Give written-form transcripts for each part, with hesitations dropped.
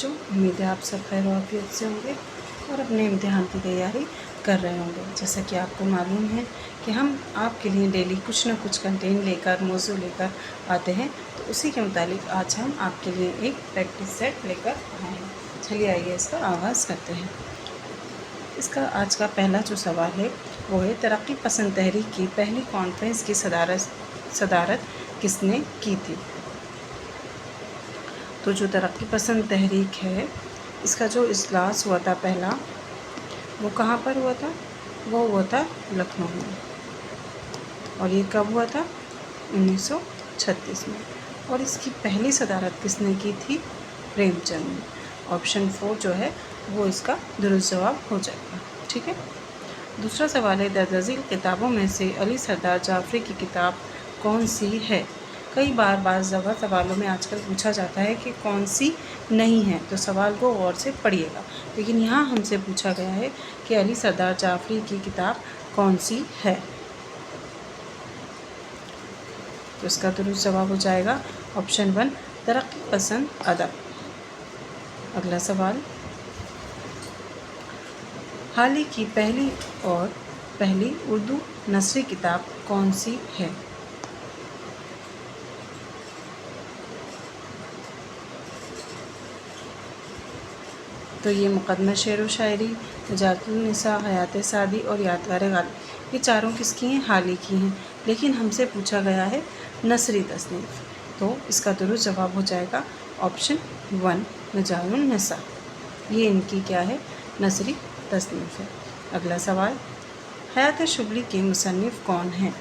बच्चों, उम्मीद है आप सब खैर आफियत से होंगे और अपने इम्तिहान की तैयारी कर रहे होंगे। जैसा कि आपको मालूम है कि हम आपके लिए डेली कुछ ना कुछ कंटेंट लेकर, मौजू लेकर आते हैं, तो उसी के मुताबिक आज हम आपके लिए एक प्रैक्टिस सेट लेकर आए हैं। चलिए आइए इसका आगाज़ करते हैं। इसका आज का पहला जो सवाल है वो है, तरक्की पसंद तहरीक की पहली कॉन्फ्रेंस की सदारत किसने की थी? तो जो तरक्की पसंद तहरीक है, इसका जो इजलास हुआ था पहला, वो कहाँ पर हुआ था? वो हुआ था लखनऊ में। और ये कब हुआ था? 1936 में। और इसकी पहली सदारत किसने की थी? प्रेमचंद ने। ऑप्शन 4 जो है वो इसका दुरुस्त जवाब हो जाएगा। ठीक है। दूसरा सवाल है, दर्जईल किताबों में से अली सरदार जाफरी की किताब कौन सी है? कई बार सवालों में आजकल पूछा जाता है कि कौन सी नहीं है, तो सवाल को गौर से पढ़िएगा। लेकिन यहाँ हमसे पूछा गया है कि अली सरदार जाफरी की किताब कौन सी है, तो इसका दुरुस्त जवाब हो जाएगा ऑप्शन 1, तरक्की पसंद अदब। अगला सवाल, हाल ही की पहली उर्दू नसरी किताब कौन सी है? तो ये मुकदमा शेर व शायरी, नजातुल निसा, हयात सादी और यादगार गालिब, ये चारों किसकी हैं? हाल ही की हैं। लेकिन हमसे पूछा गया है नसरी तसनीफ़, तो इसका दुरुस्त जवाब हो जाएगा ऑप्शन 1, नजातुल निसा। ये इनकी क्या है? नसरी तसनीफ़ है। अगला सवाल, हयात शुबली के मुसन्निफ़ कौन हैं?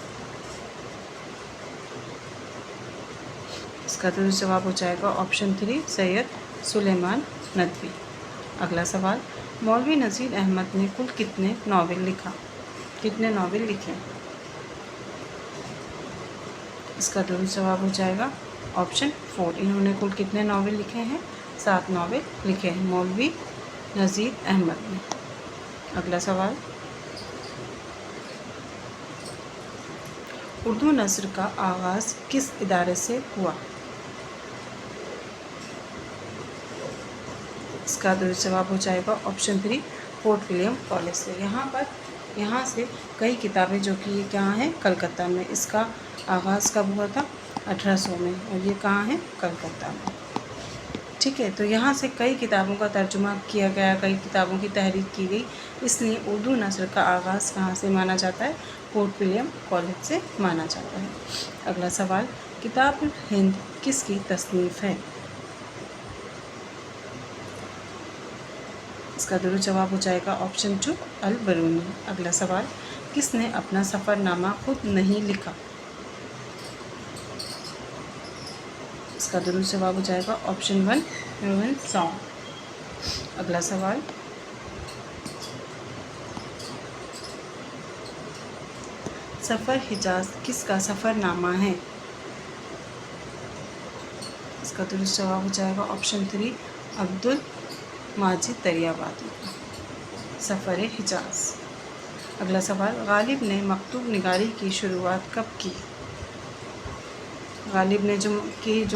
इसका दुरुस्त जवाब हो जाएगा ऑप्शन 3, सैयद सुलेमान नदवी। अगला सवाल, मौलवी नज़ीर अहमद ने कुल कितने नावल लिखे? इसका दुरुस्त जवाब हो जाएगा ऑप्शन 4, इन्होंने कुल कितने नावल लिखे हैं? 7 नावल लिखे हैं मौलवी नज़ीर अहमद ने। अगला सवाल, उर्दू नस्र का आगाज़ किस इदारे से हुआ? इसका दुरुस्त जवाब हो जाएगा ऑप्शन 3, फोर्ट विलियम कॉलेज से। यहाँ से कई किताबें जो कि ये कहाँ हैं? कलकत्ता में। इसका आगाज़ कब हुआ था? 1800 में। और ये कहाँ है? कलकत्ता में। ठीक है। तो यहाँ से कई किताबों का तर्जुमा किया गया, कई किताबों की तहरीक की गई, इसलिए उर्दू नस्र का आगाज़ कहाँ से माना जाता है? फोर्ट विलियम कॉलेज से माना जाता है। अगला सवाल, किताब हिंद किसकी तसनीफ़ है? इसका दुरुस्त जवाब हो जाएगा ऑप्शन 2, अल बरूनी। अगला सवाल, किसने अपना सफ़रनामा खुद नहीं लिखा? इसका दुरुस्त जवाब हो जाएगा ऑप्शन 1, ह्यूमन सॉन्ग। अगला सवाल, सफ़र हिजाज किसका सफ़रनामा है? इसका दुरुस्त जवाब हो जाएगा ऑप्शन 3, अब्दुल माजिद दरियाबादी का सफ़र हिजाज। अगला सवाल, गालिब ने मकतूब निगारी की शुरुआत कब की? गालिब ने जो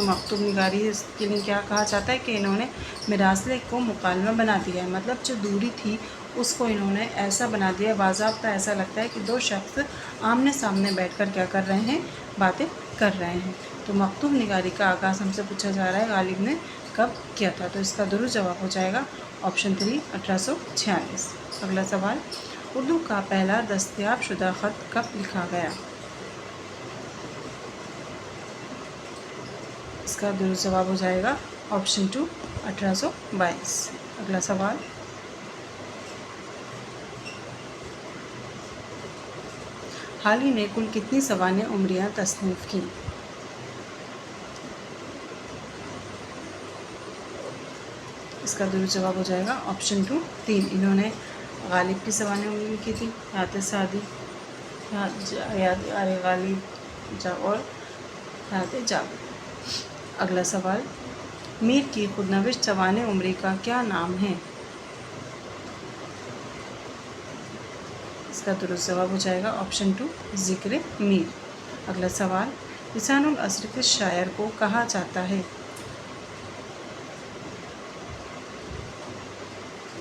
मकतूब निगारी है, इसके लिए क्या कहा जाता है कि इन्होंने मिरासले को मुकालमा बना दिया है। मतलब जो दूरी थी उसको इन्होंने ऐसा बना दिया, बाज़ाब्ता ऐसा लगता है कि दो शख्स आमने सामने बैठकर क्या कर रहे हैं? बातें कर रहे हैं। तो मकतूब निगारी का आगाज़ हमसे पूछा जा रहा है गालिब ने कब किया था, तो इसका दुरुस्त जवाब हो जाएगा ऑप्शन 3, 1846। अगला सवाल, उर्दू का पहला दस्तयाब शुदा ख़त कब लिखा गया? इसका दुरुस्त जवाब हो जाएगा ऑप्शन 2, 1822। अगला सवाल, हाल ही ने कुल कितनी सवाने उमरियाँ तसनीफ़ की? इसका दुरुस्त जवाब हो जाएगा ऑप्शन 2, 3। इन्होंने गालिब की सवाने उमरी लिखी थी, हयात सादी, यादगार गालिब और हयात जावेद। अगला सवाल, मीर की खुदनविश्त सवाने उमरी का क्या नाम है? इसका दुरुस्त जवाब हो जाएगा ऑप्शन 2, ज़िक्र मीर। अगला सवाल, लिसानुल अस्र किस शायर को कहा जाता है?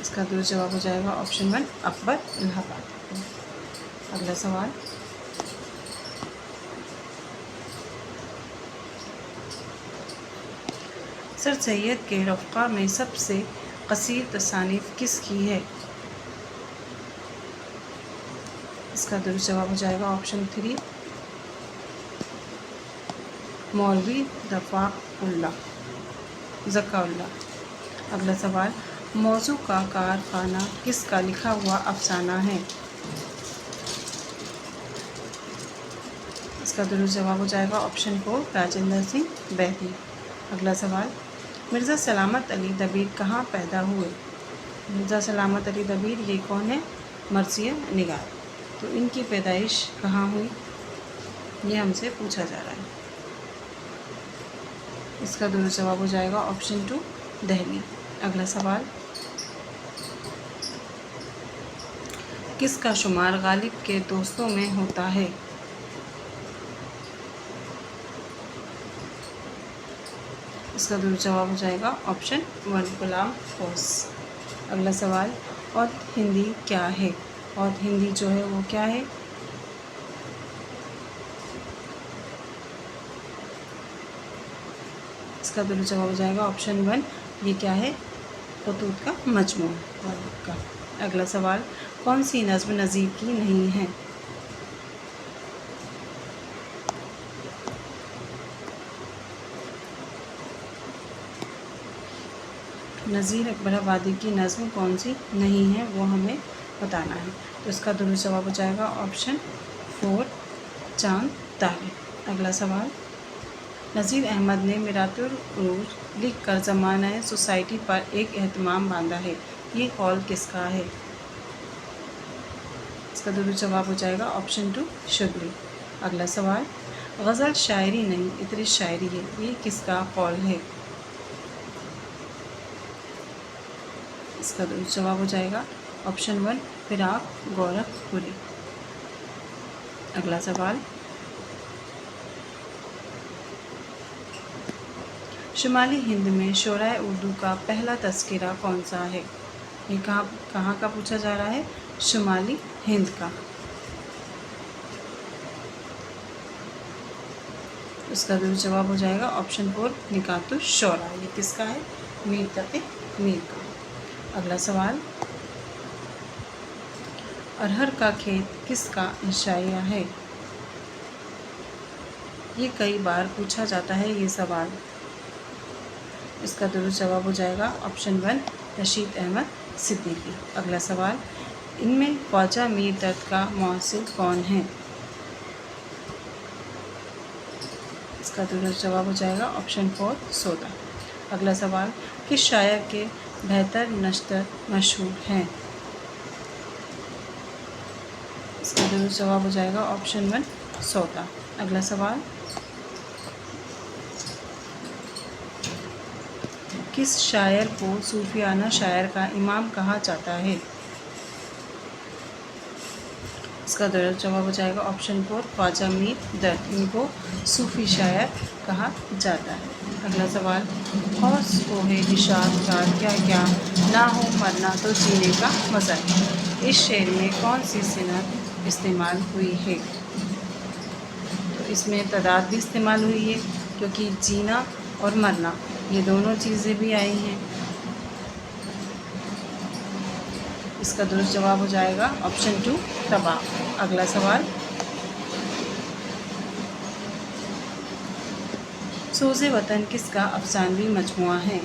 इसका दुरुस्त जवाब हो जाएगा ऑप्शन 1 अकबर इलाहाबाद। अगला सवाल, सर सैयद के रफ़्क़ा में सबसे क़सीर तसानीफ़ किसकी है? इसका दुरुस्त जवाब हो जाएगा ऑप्शन 3 मौलवी ज़काउल्लाह। अगला सवाल, मौजू का कारखाना किसका लिखा हुआ अफसाना है? इसका दुरुस्त जवाब हो जाएगा ऑप्शन 4 राजेंद्र सिंह बैदी। अगला सवाल, मिर्ज़ा सलामत अली दबीर कहाँ पैदा हुए? मिर्ज़ा सलामत अली दबीर ये कौन है? मर्सिया निगार। तो इनकी पैदाइश कहाँ हुई, ये हमसे पूछा जा रहा है। इसका दुरुस्त जवाब हो जाएगा ऑप्शन 2 दिल्ली। अगला सवाल, किसका शुमार गालिब के दोस्तों में होता है? इसका दुरुस्त जवाब हो जाएगा ऑप्शन 1 गुलाम फौज। अगला सवाल, और हिंदी क्या है? और हिंदी जो है वो क्या है? इसका दुरुस्त जवाब हो जाएगा ऑप्शन 1, ये क्या है? खतूत का मजमूआ का। अगला सवाल, कौन सी नज़्म नज़ीर की नहीं है? नज़ीर अकबराबादी की नज़्म कौन सी नहीं है वो हमें बताना है। तो इसका दुरुस्त जवाब हो जाएगा ऑप्शन 4 चांद तारे। अगला सवाल, नज़ीर अहमद ने मिरातुल उरूज लिख कर ज़माना सोसाइटी पर एक एहतमाम बांधा है, ये कौल किसका है? इसका दुरुस्त जवाब हो जाएगा ऑप्शन 2 शुगली। अगला सवाल, गज़ल शायरी नहीं इतनी शायरी है, ये किसका कौल है? इसका दुरुस्त जवाब हो जाएगा ऑप्शन 1 फिराक गोरखपुरी। अगला सवाल, शुमाली हिंद में शोराए उर्दू का पहला तज़किरा कौन सा है? ये कहाँ का पूछा जा रहा है? शुमाली हिंद का। इसका दुरुस्त जवाब हो जाएगा ऑप्शन 4 निकातुश शोरा। ये किसका है? मीर तक़ी मीर का। अगला सवाल, अरहर का खेत किसका इंशाइया है? ये कई बार पूछा जाता है ये सवाल। इसका दुरुस्त जवाब हो जाएगा ऑप्शन 1 रशीद अहमद सिद्दीकी। अगला सवाल, इनमें ख्वाजा मीर दर्द का मौसिल कौन है? इसका दुरुस्त जवाब हो जाएगा ऑप्शन 4 सोदा। अगला सवाल, किस शायर के बेहतर नश्तर मशहूर हैं? इसका दुरुस्त जवाब हो जाएगा ऑप्शन 1 सोदा। अगला सवाल, किस शायर को सूफियाना शायर का इमाम कहा जाता है? इसका दुरुस्त जवाब हो जाएगा ऑप्शन 4 ख्वाजा मीर दर्द, इनको सूफ़ी शायर कहा जाता है। अगला सवाल, हौस कोहे निशात का क्या क्या ना हो मरना तो जीने का मज़ा है, इस शेर में कौन सी सिनत इस्तेमाल हुई है? तो इसमें तदाद भी इस्तेमाल हुई है, क्योंकि जीना और मरना ये दोनों चीज़ें भी आई हैं। इसका दुरुस्त जवाब हो जाएगा ऑप्शन 2 तबाह। अगला सवाल, सोज़े वतन किसका अफसानवी मजमुआ है?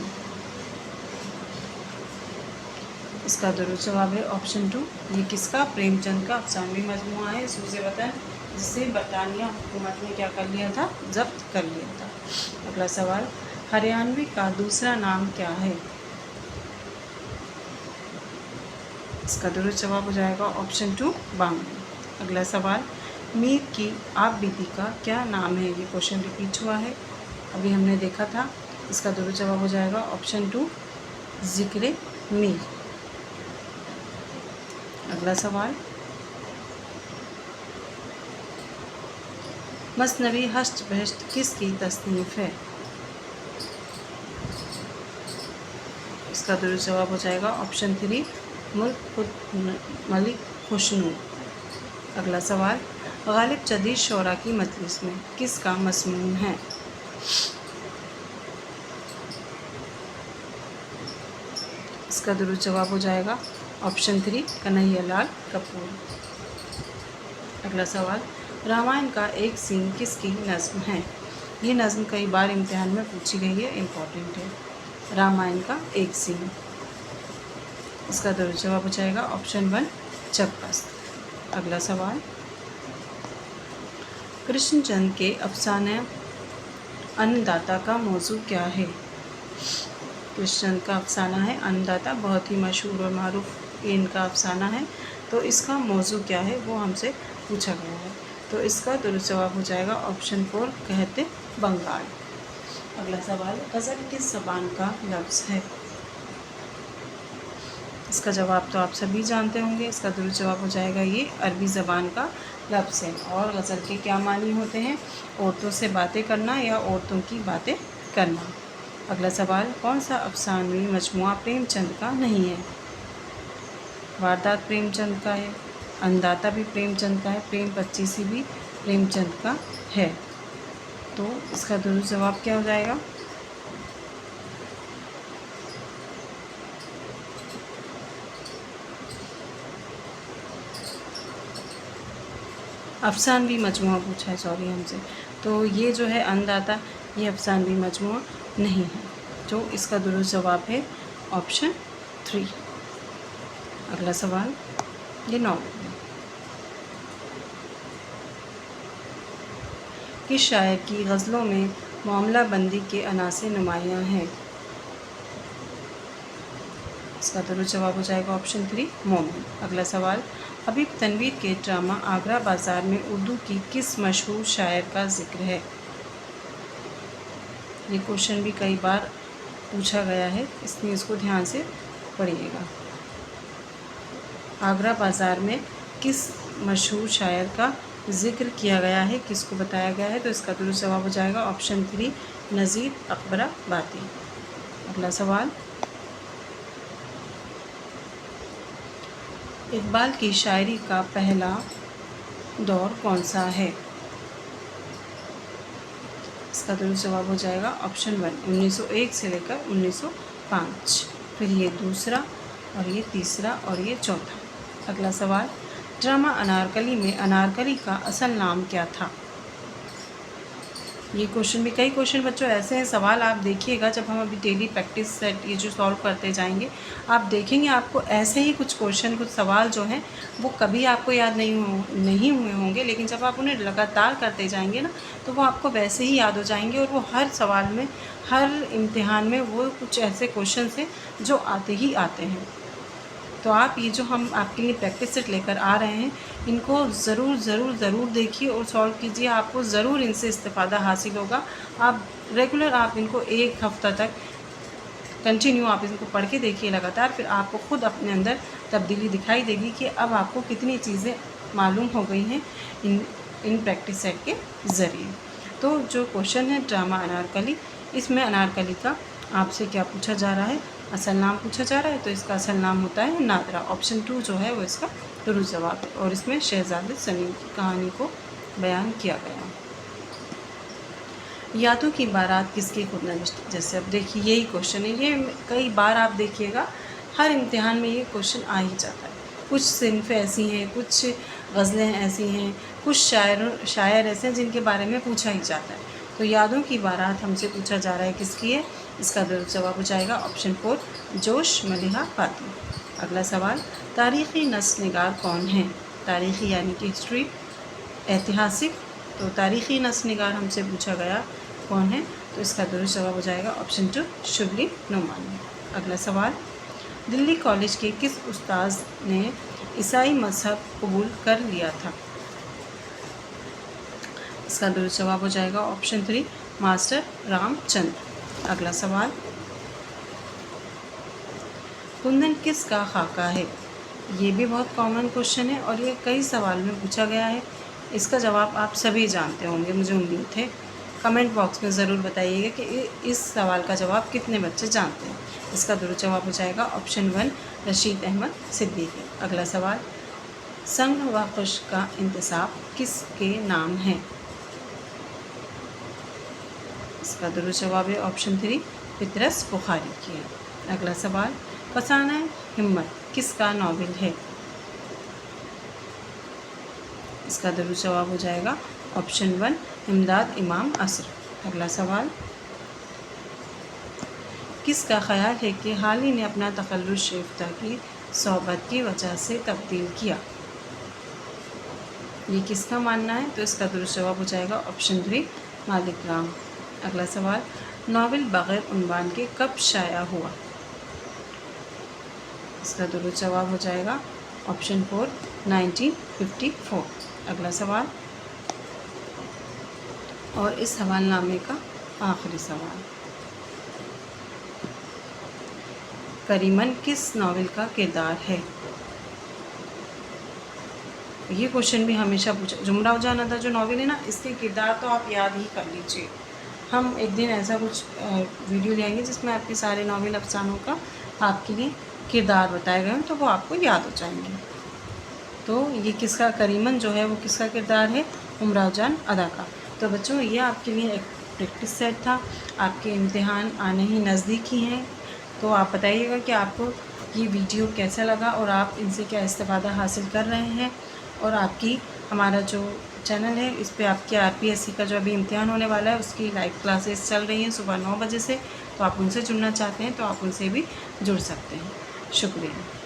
इसका दुरुस्त जवाब है ऑप्शन 2, ये किसका? प्रेमचंद का अफसानवी मजमुआ है सोज़े वतन, जिसे बरतानिया हुकूमत ने क्या कर लिया था? जब्त कर लिया था। अगला सवाल, हरियाणवी का दूसरा नाम क्या है? इसका दुरुस्त जवाब हो जाएगा ऑप्शन 2 बांग्ला। अगला सवाल, मीर की आप बीती का क्या नाम है? ये क्वेश्चन रिपीट हुआ है, अभी हमने देखा था। इसका दुरुस्त जवाब हो जाएगा ऑप्शन 2 ज़िक्र मीर। अगला सवाल, मसनवी हश्त बहश्त किसकी तसनीफ़ है? इसका दुरुस्त जवाब हो जाएगा ऑप्शन 3 मलिक खुशनू। अगला सवाल, गालिब जदीद शोरा की मजलिस में किसका मज़मून है? इसका दुरुस्त जवाब हो जाएगा ऑप्शन 3 कन्हैयालाल कपूर। अगला सवाल, रामायण का एक सीन किसकी नज़्म है? ये नज़्म कई बार इम्तिहान में पूछी गई है, इम्पॉर्टेंट है। रामायण का एक सीन। इसका दुरुस्त जवाब हो जाएगा ऑप्शन 1 जबरदस्त। अगला सवाल, कृष्णचंद्र के अफसाने अन्नदाता का मौजू क्या है? कृष्णचंद्र का अफसाना है अन्नदाता, बहुत ही मशहूर और मारूफ इनका अफसाना है। तो इसका मौजू क्या है वो हमसे पूछा गया है। तो इसका दुरुस्त जवाब हो जाएगा ऑप्शन 4 कहते बंगाल। अगला सवाल, गज़ल किस ज़बान का लफ्ज़ है? इसका जवाब तो आप सभी जानते होंगे। इसका दुरुस्त जवाब हो जाएगा ये अरबी ज़बान का लफ्ज़ है। और गज़ल के क्या मानी होते हैं? औरतों से बातें करना या औरतों की बातें करना। अगला सवाल, कौन सा अफसानवी मजमुआ प्रेमचंद का नहीं है? वारदात प्रेमचंद का है, अन्नदाता भी प्रेमचंद का है, प्रेम पच्चीसी भी प्रेमचंद का है। तो इसका दुरुस्त जवाब क्या हो जाएगा? अफसानवी मजमुआ पूछा है, सॉरी हमसे। तो ये जो है अन्नदाता, ये अफसानवी मजमुआ नहीं है। तो इसका दुरुस्त जवाब है ऑप्शन 3। अगला सवाल, ये नॉवल है। किस शायर की गज़लों में मामला बंदी के अनासे नुमायाँ हैं? इसका दुरुस्त जवाब हो जाएगा ऑप्शन 3 मोमिन। अगला सवाल, हबीब तनवीर के ड्रामा आगरा बाज़ार में उर्दू की किस मशहूर शायर का जिक्र है? ये क्वेश्चन भी कई बार पूछा गया है, इसलिए इसको ध्यान से पढ़िएगा। आगरा बाज़ार में किस मशहूर शायर का ज़िक्र किया गया है, किसको बताया गया है? तो इसका दुरुस्त जवाब हो जाएगा ऑप्शन 3 नज़ीर अकबराबादी। अगला सवाल, इकबाल की शायरी का पहला दौर कौन सा है? इसका दुरुस्त जवाब हो जाएगा ऑप्शन 1 1901 से लेकर 1905। फिर ये दूसरा और ये तीसरा और ये चौथा। अगला सवाल, ड्रामा अनारकली में अनारकली का असल नाम क्या था? ये क्वेश्चन भी, कई क्वेश्चन बच्चों ऐसे हैं, सवाल आप देखिएगा जब हम अभी डेली प्रैक्टिस सेट ये जो सॉल्व करते जाएंगे, आप देखेंगे आपको ऐसे ही कुछ क्वेश्चन, कुछ सवाल जो हैं वो कभी आपको याद नहीं हुए होंगे, लेकिन जब आप उन्हें लगातार करते जाएंगे ना तो वो आपको वैसे ही याद हो जाएंगे। और वो हर सवाल में, हर इम्तिहान में वो कुछ ऐसे क्वेश्चन हैं जो आते ही आते हैं। तो आप ये जो हम आपके लिए प्रैक्टिस सेट लेकर आ रहे हैं, इनको ज़रूर देखिए और सॉल्व कीजिए। आपको ज़रूर इनसे इस्तिफ़ादा हासिल होगा। आप रेगुलर आप इनको एक हफ़्ता तक कंटिन्यू आप इनको पढ़ के देखिए लगातार, फिर आपको खुद अपने अंदर तब्दीली दिखाई देगी कि अब आपको कितनी चीज़ें मालूम हो गई हैं इन प्रैक्टिस सेट के ज़रिए। तो जो क्वेश्चन है ड्रामा अनारकली, इसमें अनारकली का आपसे क्या पूछा जा रहा है? असल नाम पूछा जा रहा है। तो इसका असल नाम होता है नादरा। ऑप्शन 2 जो है वो इसका दुरुस्त जवाब है। और इसमें शहजादे सलीम की कहानी को बयान किया गया। यादों की बारात किसकी खुदनविश्त? जैसे अब देखिए यही क्वेश्चन है, ये कई बार आप देखिएगा हर इम्तिहान में ये क्वेश्चन आ ही जाता है। कुछ सिन्फ़ें ऐसी हैं, कुछ गज़लें ऐसी हैं, कुछ शायर ऐसे हैं जिनके बारे में पूछा ही जाता है। तो यादों की बारात हमसे पूछा जा रहा है किसकी है? इसका दुरुस्त जवाब हो जाएगा ऑप्शन 4 जोश मलिहा फातिमा। अगला सवाल, तारीख़ी नस्ल निगार कौन है? तारीख़ी यानी कि हिस्ट्री, ऐतिहासिक। तो तारीख़ी नस्ल निगार हमसे पूछा गया कौन है? तो इसका दुरुस्त जवाब हो जाएगा ऑप्शन 2 शुबली नोमानी। अगला सवाल, दिल्ली कॉलेज के किस उस्ताद ने ईसाई मज़हब कबूल कर लिया था? इसका दुरुस्त जवाब हो जाएगा ऑप्शन 3 मास्टर रामचंद्र। अगला सवाल, कुंदन किसका खाका है? ये भी बहुत कॉमन क्वेश्चन है और ये कई सवाल में पूछा गया है। इसका जवाब आप सभी जानते होंगे, मुझे उम्मीद है। कमेंट बॉक्स में ज़रूर बताइएगा कि इस सवाल का जवाब कितने बच्चे जानते हैं। इसका दुरुस्त जवाब हो जाएगा ऑप्शन 1 रशीद अहमद सिद्दीकी। अगला सवाल, संग व खुश का इंतसाब किसके नाम है? इसका दुरुस्त जवाब है ऑप्शन 3 पितरस बुखारी की है। अगला सवाल, फसाना हिम्मत किसका नावल है? इसका दुरुस्त जवाब हो जाएगा ऑप्शन 1 इमदाद इमाम असर। अगला सवाल, किसका ख्याल है कि हाल ही ने अपना तखल्लुस शेफ्ता की सोहबत की वजह से तब्दील किया? ये किसका मानना है? तो इसका दुरुस्त जवाब हो जाएगा ऑप्शन 3 मालिक राम। अगला सवाल, नावल बग़ैर उन्वान के कब शाया हुआ? इसका दुरुस्त जवाब हो जाएगा ऑप्शन 4 1954। अगला सवाल और इस हवालनामे का आखिरी सवाल, करीमन किस नावल का किरदार है? ये क्वेश्चन भी हमेशा पूछा। जुमरा उजान अदा जो नावल है ना, इसके किरदार तो आप याद ही कर लीजिए। हम एक दिन ऐसा कुछ वीडियो लेंगे जिसमें आपके सारे नावल अफसानों का आपके लिए किरदार बताए गए हैं, तो वो आपको याद हो जाएंगे। तो ये किसका, करीमन जो है वो किसका किरदार है? जुमरा उजान अदा का। तो बच्चों, ये आपके लिए एक प्रैक्टिस सेट था। आपके इम्तिहान आने ही नज़दीक ही हैं, तो आप बताइएगा कि आपको ये वीडियो कैसा लगा और आप इनसे क्या इस्तेफ़ादा हासिल कर रहे हैं। और आपकी हमारा जो चैनल है इस पे आपके आरपीएससी का जो अभी इम्तिहान होने वाला है उसकी लाइव क्लासेस चल रही हैं सुबह 9 बजे से, तो आप उनसे जुड़ना चाहते हैं तो आप उनसे भी जुड़ सकते हैं। शुक्रिया।